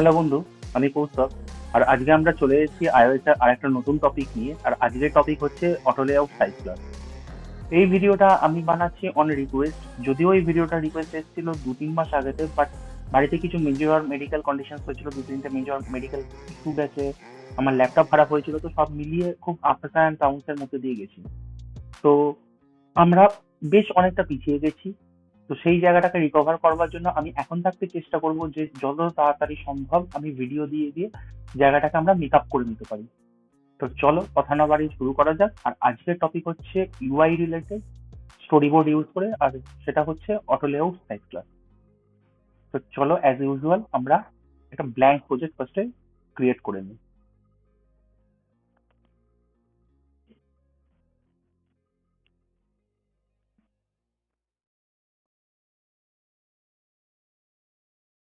Hello বন্ধু, আমি কৌস্তব। আর আজকে আমরা চলে এসেছি iOS এর আরেকটা নতুন টপিক নিয়ে। আর আজকের টপিক হচ্ছে অটো লেআউট সাইজ ক্লাস। এই ভিডিওটা আমি বানাচ্ছি অন রিকোয়েস্ট। যদিও এই ভিডিওটা রিকোয়েস্ট এসেছিল 2-3 মাস আগেতে, বাট বাড়িতে কিছু মেজর মেডিকেল কন্ডিশন হয়েছিল, 2-3টে মেজর মেডিকেল ইস্যু গেছে, আমার ল্যাপটপ খারাপ হয়েছিল, তো সব মিলিয়ে খুব আপস অ্যান্ড ডাউনস এর মধ্যে দিয়ে গেছি। তো আমরা বেশ অনেকটা পিছিয়ে গেছি। তো সেই জায়গাটাকে রিকভার করবার জন্য আমি এখন থাকতে চেষ্টা করব যে যত তাড়াতাড়ি সম্ভব আমি ভিডিও দিয়ে দিয়ে জায়গাটাকে আমরা মেক আপ করে নিতে পারি। তো চলো কথা না বাড়িয়ে শুরু করা যাক। আর আজকের টপিক হচ্ছে UI related, storyboard use করে, আর সেটা হচ্ছে অটো লেআউট সাইজ ক্লাস। তো চলো অ্যাজ ইউজুয়াল আমরা একটা ব্ল্যাঙ্ক প্রজেক্ট ফার্স্টে ক্রিয়েট করে নিই।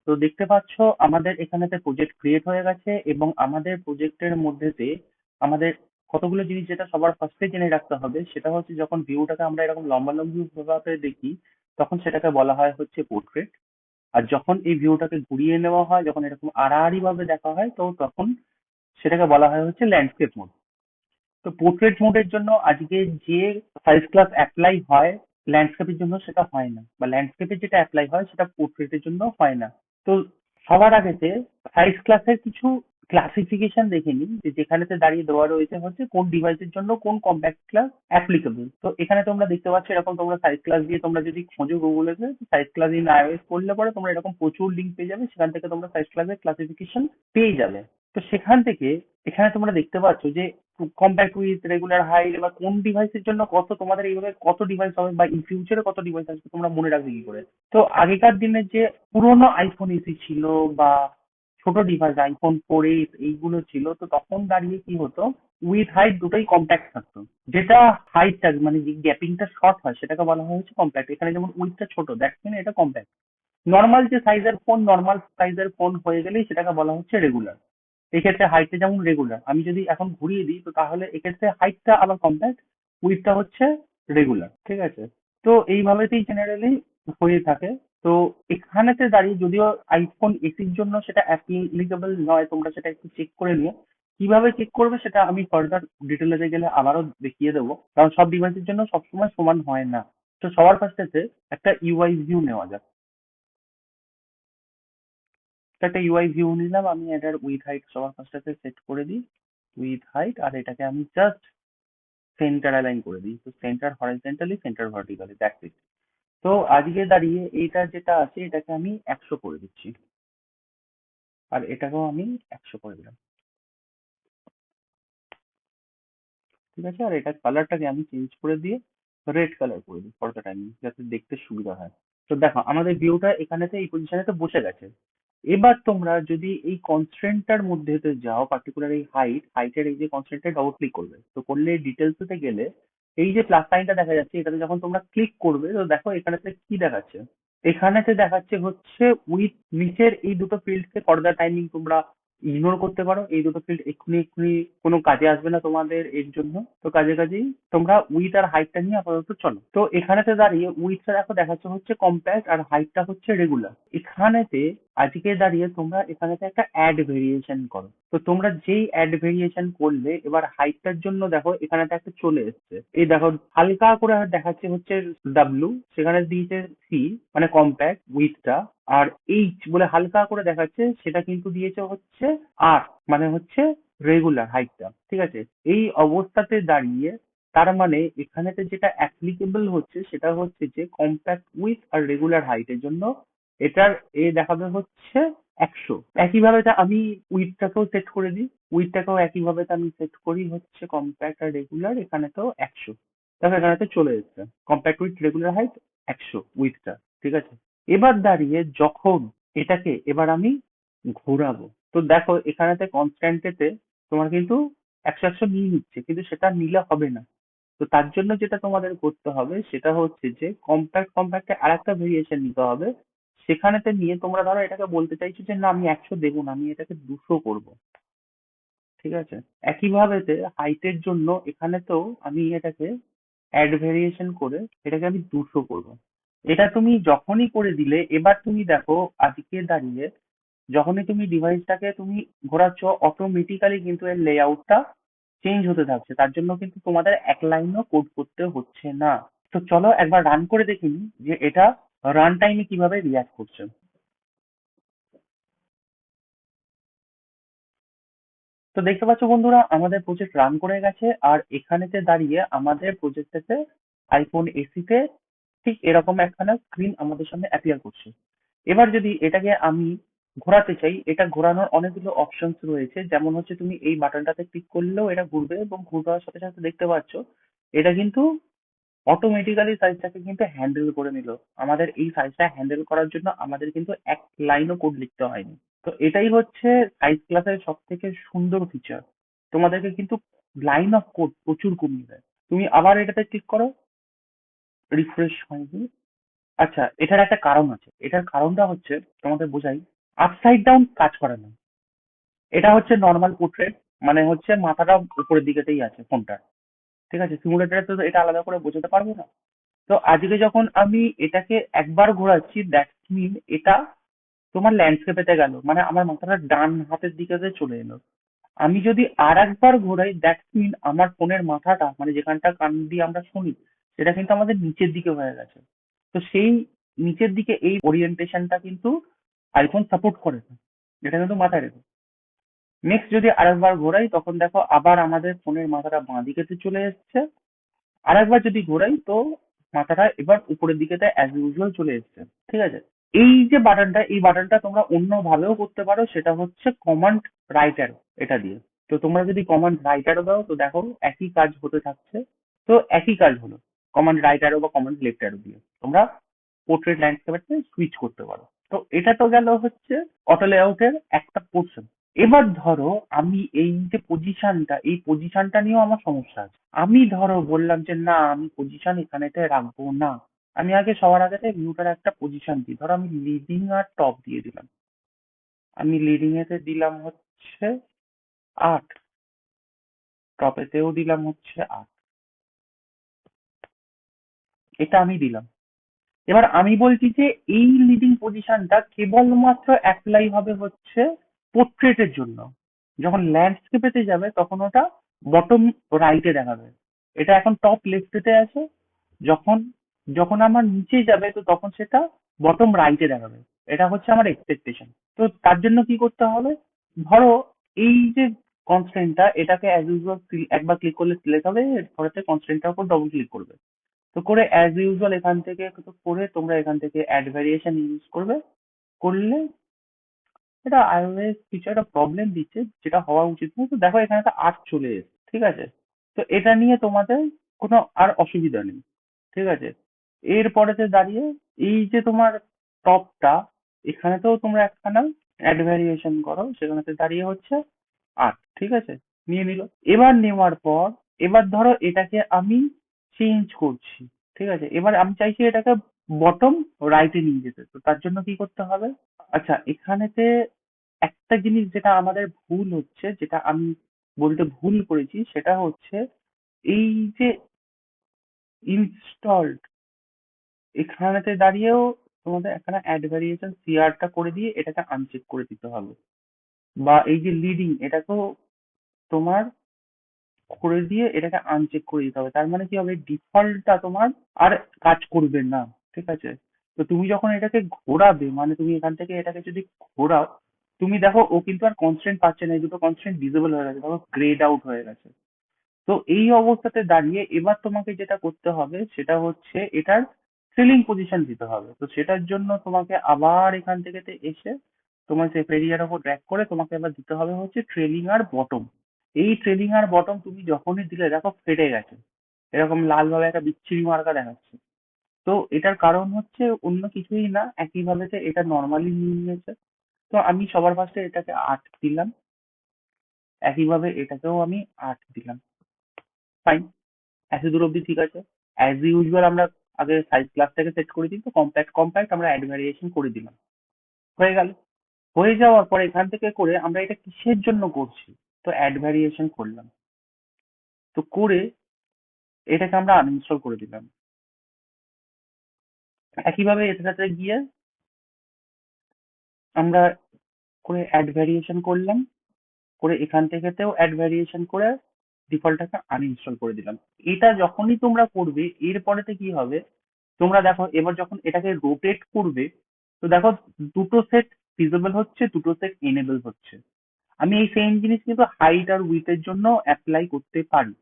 তো দেখতে পাচ্ছ আমাদের এখানেতে প্রজেক্ট ক্রিয়েট হয়ে গেছে, এবং আমাদের প্রজেক্টের মধ্যেতে আমাদের কতগুলো জিনিস যেটা সবার ফার্স্টে জেনে রাখতে হবে সেটা হচ্ছে যখন ভিউটাকে আমরা এরকম লম্বালম্বি ভাবে দেখি তখন সেটাকে বলা হয় হচ্ছে পোর্ট্রেট। আর যখন এই ভিউটাকে ঘুরিয়ে নেওয়া হয়, যখন এরকম আড়াআড়ি ভাবে দেখা হয়, তো তখন সেটাকে বলা হয় হচ্ছে ল্যান্ডস্কেপ মোড। তো পোর্ট্রেট মোডের জন্য আজকে যে সাইজ ক্লাস অ্যাপ্লাই হয় ল্যান্ডস্কেপের জন্য সেটা হয় না, বা ল্যান্ডস্কেপে যেটা অ্যাপ্লাই হয় সেটা পোর্ট্রেটের জন্য হয় না। তো সবার আগেতে সাইজ ক্লাসের কিছু ক্লাসিফিকেশন দেখে নিই, যে যেখানেতে দাঁড়িয়ে দেওয়া রয়েছে হচ্ছে কোন ডিভাইসের জন্য কোন কম্প্যাক্ট ক্লাস অ্যাপ্লিকেবল। তো এখানে তোমরা দেখতে পাচ্ছ এরকম, তোমরা সাইজ ক্লাস দিয়ে তোমরা যদি খোঁজো গুগলে সাইজ ক্লাস ইন iOS করলে পরে তোমরা এরকম প্রচুর লিঙ্ক পেয়ে যাবে, সেখান থেকে তোমরা সাইজ ক্লাসের ক্লাসিফিকেশন পেয়ে যাবে। তো সেখান থেকে এখানে তোমরা দেখতে পাচ্ছ যে কম্প্যাক্ট উইথ রেগুলার হাইট, বা কোন ডিভাইসের জন্য কত, তোমাদের এইভাবে কত ডিভাইস হবে বা ইন ফিউচারে কত ডিভাইস আসবে তোমরা মনে রাখবে কি করে। তো আগেকার দিনে যে পুরোনো আইফোন এসি ছিল, বা ছোট ডিভাইস iPhone 4S এইগুলো ছিল, তো তখন দাঁড়িয়ে কি হতো, উইথ হাইট দুটোই কম্প্যাক্ট থাকতো। যেটা হাইটটা মানে যে গ্যাপিংটা শর্ট হয় সেটাকে বলা হয় হচ্ছে কম্প্যাক্ট। এখানে যেমন উইথটা ছোট, দ্যাটস মিন এটা কম্প্যাক্ট। নর্মাল সাইজের ফোন হয়ে গেলেই সেটাকে বলা হচ্ছে রেগুলার। এক্ষেত্রে হাইটটা যেমন রেগুলার, আমি যদি এখন ঘুরিয়ে দিই তো তাহলে এক্ষেত্রে হাইটটা আবার কম্প্যাক্ট, উইথটা হচ্ছে রেগুলার। ঠিক আছে? তো এইভাবেতেই জেনারেলি হয়ে থাকে। তো এখানেতে দাঁড়িয়ে যদিও আইফোন এসির জন্য সেটা অ্যাপ্লিকেবল নয়, তোমরা সেটা একটু চেক করে নিও। কিভাবে চেক করবে সেটা আমি ফার্দার ডিটেলসে গেলে আবারও দেখিয়ে দেবো, কারণ সব ডিভাইসের জন্য সবসময় সমান হয় না। তো সবার ফার্স্টেতে একটা ইউআই ভিউ নেওয়া যাক। তো একটা ইউআই ভিউ নিলাম আমি, এটার উইথ হাইট সবার ফার্স্টেতে সেট করে দিই, উইথ হাইট। আর এটাকে আমি জাস্ট সেন্টার অ্যালাইন করে দিই, তো centre horizontally, centre vertically, that's it. তো আজকে দাঁড়িয়ে এইটা যেটা আছে এটাকে আমি 100 করে দিচ্ছি, আর এটাকেও আমি 100 করে দিলাম। ঠিক আছে? আর এটা কালারটাকে আমি চেঞ্জ করে দিয়ে রেড কালার করে দিই ফর দ্য টাইম, যাতে দেখতে সুবিধা হয়। তো দেখো আমাদের ভিউটা এখানেতে এই পজিশনেতে বসে গেছে। এবার তোমরা যদি এই কনস্ট্রেন্টটার মধ্যে যাও, পার্টিকুলার এই হাইটের এই যে কনস্ট্রেন্টে ডবল ক্লিক করবে, তো করলে ডিটেলস এ গেলে এই যে প্লাস সাইনটা দেখা যাচ্ছে এটাতে যখন তোমরা ক্লিক করবে তো দেখো এখানেতে কি দেখাচ্ছে। এখানেতে দেখাচ্ছে হচ্ছে উইথ, নিচের এই দুটো ফিল্ডকে ফর দ্য টাইমিং তোমরা ইগনোর করতে পারো, এই দুটো ফিল্ড এক্ষুনি এক্ষুনি কোনো কাজে আসবে না তোমাদের এর জন্য। তো কাজেই তোমরা উইথ আর হাইটটা নিয়ে আপাতত চলো। তো এখানেতে দাঁড়িয়ে উইথটা দেখো দেখাচ্ছে হচ্ছে কম্প্যাক্ট, আর হাইটটা হচ্ছে রেগুলার। এখানেতে আজকে দাঁড়িয়ে তোমরা এখানেতে একটা অ্যাড ভেরিয়েশন করো। তো তোমরা যেই অ্যাড ভেরিয়েশন করলে এবার হাইটটার জন্য দেখো এখানেতে একটা চলে এসছে, এই দেখো হালকা করে দেখাচ্ছে হচ্ছে ডাব্লু, সেখানে দিয়েছে সি মানে কম্প্যাক্ট উইথটা, আর এইচ বলে হালকা করে দেখাচ্ছে সেটা কিন্তু দিয়েছে হচ্ছে আর, মানে হচ্ছে রেগুলার হাইটটা। ঠিক আছে? এই অবস্থাতে দাঁড়িয়ে তার মানে এখানেতে যেটা অ্যাপ্লিকেবল হচ্ছে সেটা হচ্ছে যে কম্প্যাক্ট উইথ আর রেগুলার হাইটের জন্য এটার এ দেখাবে হচ্ছে 100। একইভাবে তা আমি উইথটাকেও সেট করে দিই, উইথটাকেও একইভাবে তা আমি সেট করি হচ্ছে কম্প্যাক্ট আর রেগুলার, এখানে তো 100। দেখো এখানে তো চলে এসেছে কম্প্যাক্ট উইথ রেগুলার হাইট 100 উইথটা। ঠিক আছে? এবার দাঁড়িয়ে যখন এটাকে এবার আমি ঘোরাবো, তো দেখো এখানেতে কনস্ট্যান্টেতে তোমার কিন্তু 100 নিয়ে নিচ্ছে, কিন্তু সেটা নিলে হবে না। তো তার জন্য যেটা তোমাদের করতে হবে সেটা হচ্ছে যে কম্প্যাক্টে আর একটা ভেরিয়েশন নিতে হবে। সেখানেতে নিয়ে তোমরা ধরো এটাকে বলতে চাইছো যে না আমি 100 দেবো না, আমি এটাকে 200 করব। ঠিক আছে? একইভাবেতে হাইটের জন্য এখানে তো আমি এটাকে অ্যাড ভেরিয়েশন করে এটাকে আমি 200 করব। এটা তুমি যখনই করে দিলে এবার তুমি দেখো আজকে দাঁড়িয়ে যখনই তুমি ডিভাইসটাকে তুমি ঘোরাচ্ছ, অটোমেটিক্যালি কিন্তু এর লেআউটটা চেঞ্জ হতে থাকছে। তার জন্য কিন্তু তোমাদের এক লাইনও কোড করতে হচ্ছে না। তো চলো একবার রান করে দেখে নিই যে এটা রান টাইমে কিভাবে রিয়াক্ট করছে। তো দেখতে পাচ্ছ বন্ধুরা, আমাদের প্রজেক্ট রান করে গেছে, আর এখানেতে দাঁড়িয়ে আমাদের প্রজেক্টেতে আইফোন এসিতে ঠিক এরকম একখানা স্ক্রিন আমাদের সামনে অ্যাপিয়ার করছে। এবার যদি এটাকে আমি ঘোরাতে চাই, এটা ঘোরানোর অনেকগুলো অপশনস রয়েছে। যেমন হচ্ছে তুমি এই বাটনটাতে ক্লিক করলেও এটা ঘুরবে, এবং ঘুরবার সাথে সাথে দেখতে পাচ্ছ এটা কিন্তু অটোমেটিক্যালি সাইজটাকে কিন্তু হ্যান্ডেল করে নিল। আমাদের এই সাইজটা হ্যান্ডেল করার জন্য আমাদের কিন্তু এক লাইনও কোড লিখতে হয়নি। তো এটাই হচ্ছে সাইজ ক্লাসের সব থেকে সুন্দর ফিচার। তোমাদেরকে কিন্তু লাইন অফ কোড প্রচুর কমিয়ে দেয়। তুমি আবার এটাতে ক্লিক করো, রিফ্রেশ হয়নি। আচ্ছা, এটার একটা কারণ আছে। এটার কারণটা হচ্ছে, তোমাদের বোঝাই, আপসাইড ডাউন কাজ করে না। এটা হচ্ছে নর্মাল পোর্ট্রেট, মানে হচ্ছে মাথাটা উপরের দিকেতেই আছে ফোনটার। ঠিক আছে, সিমুলেটারে তো এটা আলাদা করে বোঝাতে পারবো না। তো আজকে যখন আমি এটাকে একবার ঘোরাচ্ছি, দ্যাটস মিন এটা তোমার ল্যান্ডস্কেপেতে গেল, মানে আমার মাথাটা ডান হাতের দিকে চলে এলো। আমি যদি আর একবার ঘোরাই, দ্যাটস মিন আমার ফোনের মাথাটা, মানে যেখানটা কান দিয়ে আমরা শুনি, সেটা কিন্তু আমাদের নিচের দিকে হয়ে গেছে। তো সেই নিচের দিকে এই ওরিয়েন্টেশনটা কিন্তু আইফোন সাপোর্ট করে না। এটা কিন্তু মাথায় রেখো। নেক্সট যদি আরেকবার ঘোরাই, তখন দেখো আবার আমাদের ফোনের মাথাটা বাঁ দিকে চলে এসেছে। আরেকবার যদি ঘোরাই, তো মাথাটা এবার উপরের দিকে অ্যাজ ইউজুয়াল চলে এসেছে। ঠিক আছে, এই যে বাটনটা, এই বাটনটা তোমরা অন্য ভাবেও করতে পারো, সেটা হচ্ছে কমান্ড রাইট অ্যারো, এটা দিয়ে। তো তোমরা যদি কমান্ড রাইট অ্যারো দাও, তো দেখো একই কাজ হতে থাকছে। তো একই কাজ হলো, কমান্ড রাইট অ্যারো বা কমান্ড লেফট অ্যারো দিয়ে তোমরা পোর্ট্রেট ল্যান্ডস্কেপে সুইচ করতে পারো। তো এটা তো গেল হচ্ছে অটো লেআউটের একটা পোর্শন। এবার ধরো আমি এই যে পজিশনটা, এই পজিশনটা নিয়েও আমার সমস্যা আছে। আমি ধরো বললাম যে না, আমি পজিশন এখানেতে রাখবো না। আমি আগে সবার আগে ভিউটার একটা পজিশন দিই। ধরো আমি লিডিং আর টপ দিয়ে দিলাম। আমি লিডিং এতে দিলাম হচ্ছে 8, টপেতেও দিলাম হচ্ছে 8। এটা আমি দিলাম। এবার আমি বলছি যে এই লিডিং পজিশনটা কেবলমাত্র অ্যাপ্লাই হবে হচ্ছে পোর্ট্রেটের জন্য। যখন ল্যান্ডস্কেপেতে যাবে তখন ওটা বটম রাইটে দেখাবে। এটা এখন টপ লেফটেতে আছে। যখন যখন আমার নিচে যাবে, তো তখন সেটা বটম রাইটে দেখাবে। এটা হচ্ছে আমার এক্সপেকটেশন। তো তার জন্য কি করতে হবে, ধরো এই যে কনস্ট্রেন্টটা, এটাকে অ্যাজ ইউজুয়াল একবার ক্লিক করলে সিলেক্ট হবে, এরপরে কনস্ট্রেন্টটার উপর ডবল ক্লিক করবে। তো করে অ্যাজ ইউজুয়াল এখান থেকে তো করে তোমরা এখান থেকে অ্যাড ভ্যারিয়েশন ইউজ করবে। করলে এটা iOS কিছু একটা প্রবলেম দিচ্ছে, যেটা হওয়া উচিত না। তো দেখো এখানে একটা 8 চলে এসেছে। ঠিক আছে, তো এটা নিয়ে তোমাদের কোনো আর অসুবিধা নেই। ঠিক আছে, এরপরেতে দাঁড়িয়ে এই যে তোমার টপটা, এখানেতেও তোমরা একখানা অ্যাড ভ্যারিয়েশন করো, সেখানেতে দাঁড়িয়ে হচ্ছে 8। ঠিক আছে, নিয়ে নিল। এবার নেওয়ার পর, এবার ধরো এটাকে আমি চেঞ্জ করছি। ঠিক আছে, এবার আমি চাইছি এটাকে বটম রাইটে নিয়ে যেতে। তো তার জন্য কি করতে হবে, আচ্ছা এখানেতে একটা জিনিস যেটা আমাদের ভুল হচ্ছে, যেটা আমি বলতে ভুল করেছি, সেটা হচ্ছে এই যে ইনস্টলড, এখানেতে দাঁড়িয়েও তোমাদের এখানে অ্যাড ভ্যারিয়েশন সিআরটা করে দিয়ে এটাকে আনচেক করে দিতে হবে। বা এই যে লিডিং, এটাকেও তোমার করে দিয়ে এটাকে আনচেক করে দিতে হবে। তার মানে কি হবে, ডিফল্টটা তোমার আর কাজ করবে না। ঠিক আছে, তো তুমি যখন এটাকে ঘোরাবে, মানে তুমি এখান থেকে এটাকে যদি ঘোরাও, তুমি দেখো ও কিন্তু আর কনস্ট্যান্ট পাচ্ছে না, এই দুটো কনস্ট্যান্ট ডিসেবল হয়ে গেছে, দেখো গ্রেড আউট হয়ে গেছে। তো এই অবস্থাতে দাঁড়িয়ে এবার তোমাকে যেটা করতে হবে, সেটা হচ্ছে এটার সিলিং পজিশন দিতে হবে। তো সেটার জন্য তোমাকে আবার এখান থেকে এসে তোমার সেই এরিয়ার উপর ড্র্যাগ করে তোমাকে এবার দিতে হবে হচ্ছে ট্রেলিং আর বটম। এই ট্রেলিং আর বটম তুমি যখনই দিলে দেখো ফেটে গেছে, এরকম লাল ভাবে একটা বিচ্ছিরি মার্কা দেখাচ্ছে। তো এটার কারণ হচ্ছে অন্য কিছুই না, একইভাবে যে এটা নর্মালি নিয়ে নিয়েছে। তো আমি সবার ফার্স্টে এটাকে 8 দিলাম, একইভাবে এটাকেও আমি 8 দিলাম। ফাইন, এত দূর অব্দি ঠিক আছে। অ্যাজ ইউজুয়াল আমরা আগে সাইজ ক্লাসটাকে সেট করে দিই, তো কম্প্যাক্ট কম্প্যাক্ট আমরা অ্যাড ভ্যারিয়েশন করে দিলাম। হয়ে গেল। হয়ে যাওয়ার পর এখান থেকে করে আমরা এটা কিসের জন্য করছি, তো অ্যাড ভ্যারিয়েশন করলাম। তো করে এটাকে আমরা আনইনস্টল করে দিলাম। একইভাবে এটার সাথে গিয়ে আমরা করে অ্যাড ভ্যারিয়েশন করলাম, করে এখান থেকেতেও অ্যাড ভ্যারিয়েশন করে ডিফল্টটাকে আনইনস্টল করে দিলাম। এটা যখনই তোমরা করবে এরপরেতে কি হবে, তোমরা দেখো এবার যখন এটাকে রোটেট করবে, তো দেখো দুটো সেট ডিসেবল হচ্ছে, দুটো সেট এনেবল হচ্ছে। আমি এই সেম জিনিস কিন্তু হাইট আর উইথ এর জন্য অ্যাপ্লাই করতে পারি।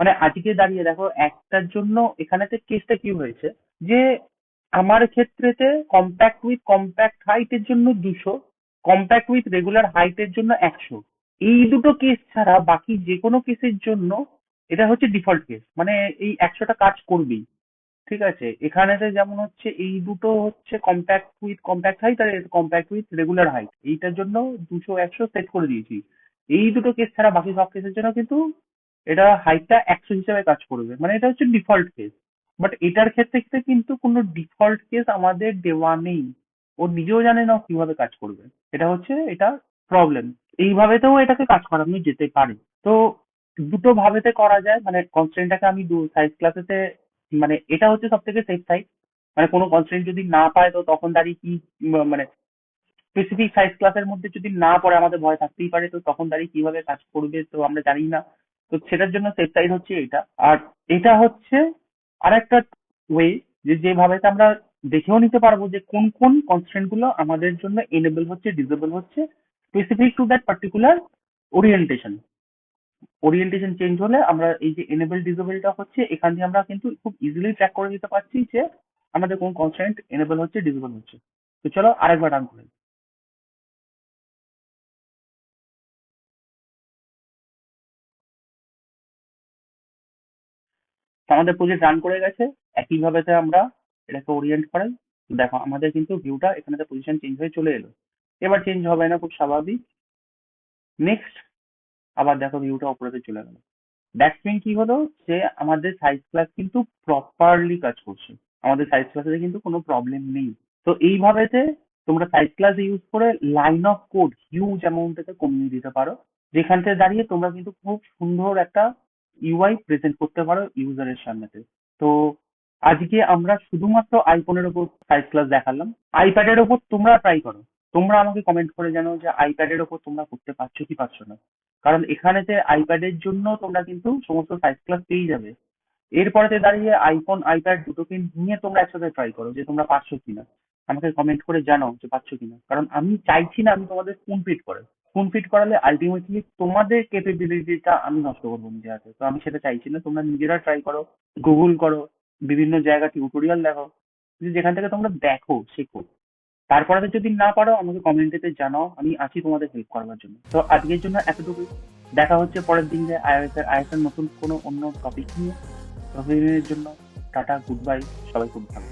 মানে আজকে দাঁড়িয়ে দেখো একটার জন্য এখানেতে কেসটা কি হয়েছে, যে আমার ক্ষেত্রেতে কম্প্যাক্ট উইথ কম্প্যাক্ট হাইটের জন্য 200, কম্প্যাক্ট উইথ রেগুলার হাইটের জন্য 100। এই দুটো কেস ছাড়া বাকি যে কোনো কেসের জন্য এটা হচ্ছে ডিফল্ট কেস, মানে এই 100টা কাজ করবেই। ঠিক আছে, এখানেতে যেমন হচ্ছে এই দুটো হচ্ছে কম্প্যাক্ট উইথ কম্প্যাক্ট হাইট আর কম্প্যাক্ট উইথ রেগুলার হাইট, এইটার জন্য 200 100 সেট করে দিয়েছি। এই দুটো কেস ছাড়া বাকি সব কেসের জন্য কিন্তু এটা হাইটটা 100 হিসেবে কাজ করবে, মানে এটা হচ্ছে ডিফল্ট কেস। বাট এটার ক্ষেত্রে কিন্তু কোনো ডিফল্ট কেস আমাদের দেওয়া নেই, ও নিজেও জানে না ও কিভাবে কাজ করবে। এটা হচ্ছে এটা প্রবলেম। এইভাবেতেও এটাকে কাজ করানো যেতে পারে। তো দুটো ভাবেতে করা যায়, মানে কনস্ট্রেন্টটাকে আমি সাইজ ক্লাসেতে, মানে এটা হচ্ছে সব থেকে সেফ সাইড। মানে কোনো কনস্ট্রেন্ট যদি না পায় তো তখন দাঁড়িয়ে কি মানে স্পেসিফিক সাইজ ক্লাসের মধ্যে যদি না পড়ে আমাদের ভয় থাকতেই পারে, তো তখন দাঁড়িয়ে কিভাবে কাজ করবে তো আমরা জানি না। তো সেটার জন্য সেফ সাইড হচ্ছে এটা। আর এটা হচ্ছে আরেকটা ওয়ে, যে যেভাবে আমরা দেখেও নিতে পারবো যে কোন কোন কনস্ট্রেন্ট গুলো আমাদের জন্য এনেবল হচ্ছে ডিসেবল হচ্ছে, specific to that particular orientation. Orientation change হলে আমরা এই যে এনেবল ডিসেবলটা হচ্ছে এখান দিয়ে আমরা কিন্তু খুব ইজিলি ট্র্যাক করে দিতে পারছি যে আমাদের কোন কনস্ট্রেন্ট এনেবল হচ্ছে ডিসেবল হচ্ছে। তো চলো আরেকবার রান করি। তো আমাদের প্রজেক্ট রান করে গেছে। একইভাবে আমরা এটাকে ওরিয়েন্ট করাই। তো দেখো আমাদের কিন্তু ভিউটা এখানে পজিশন চেঞ্জ হয়ে চলে এলো। এবার চেঞ্জ হবে না, খুব স্বাভাবিক। নেক্সট, আবার দেখো ভিউটা উপরে চলে গেল। দ্যাটস মিন কি হলো, যে আমাদের সাইজ ক্লাস কিন্তু প্রপারলি কাজ করছে, আমাদের সাইজ ক্লাসে কিন্তু কোনো প্রবলেম নেই। তো এইভাবেতে তোমরা সাইজ ক্লাস ইউজ করে লাইন অফ কোড হিউজ অ্যামাউন্টটাকে কমিয়ে দিতে পারো, যেখান থেকে দাঁড়িয়ে তোমরা কিন্তু খুব সুন্দর একটা ইউআই প্রেজেন্ট করতে পারো ইউজারের সামনেতে। তো আজকে আমরা শুধুমাত্র আইফোনের ওপর সাইজ ক্লাস দেখালাম। আইপ্যাডের ওপর তোমরা ট্রাই করো। তোমরা আমাকে কমেন্ট করে জানাও যে আইপ্যাডের ওপর তোমরা করতে পারছো কি পারছো না। কারণ এখানেতে আইপ্যাডের জন্য তোমরা কিন্তু সমস্ত সাইজ ক্লাস পেয়ে যাবে। এরপরেতে দাঁড়িয়ে আইফোন আইপ্যাড দুটোকে নিয়ে তোমরা একসাথে ট্রাই করো যে তোমরা পারছো কিনা। আমাকে কমেন্ট করে জানাও যে পারছো কিনা, কারণ আমি চাইছি না আমি তোমাদের স্পুন ফিট করে, স্পুন ফিট করালে আলটিমেটলি তোমাদের ক্যাপাবিলিটিটা আমি নষ্ট করবো নিজে হাতে। তো আমি সেটা চাইছি না, তোমরা নিজেরা ট্রাই করো, গুগল করো, বিভিন্ন জায়গা টিউটোরিয়াল দেখো, যেখান থেকে তোমরা দেখো শেখো। তারপরে যদি না পারো আমাকে কমেন্টেতে জানাও, আমি আছি তোমাদের হেল্প করবার জন্য। তো আজকের জন্য এতটুকুই। দেখা হচ্ছে পরের দিন যে আইএস এর নতুন কোনো অন্য টপিক নিয়ে। ততদিনের জন্য টাটা, গুড বাই, সবাই খুব ভালো।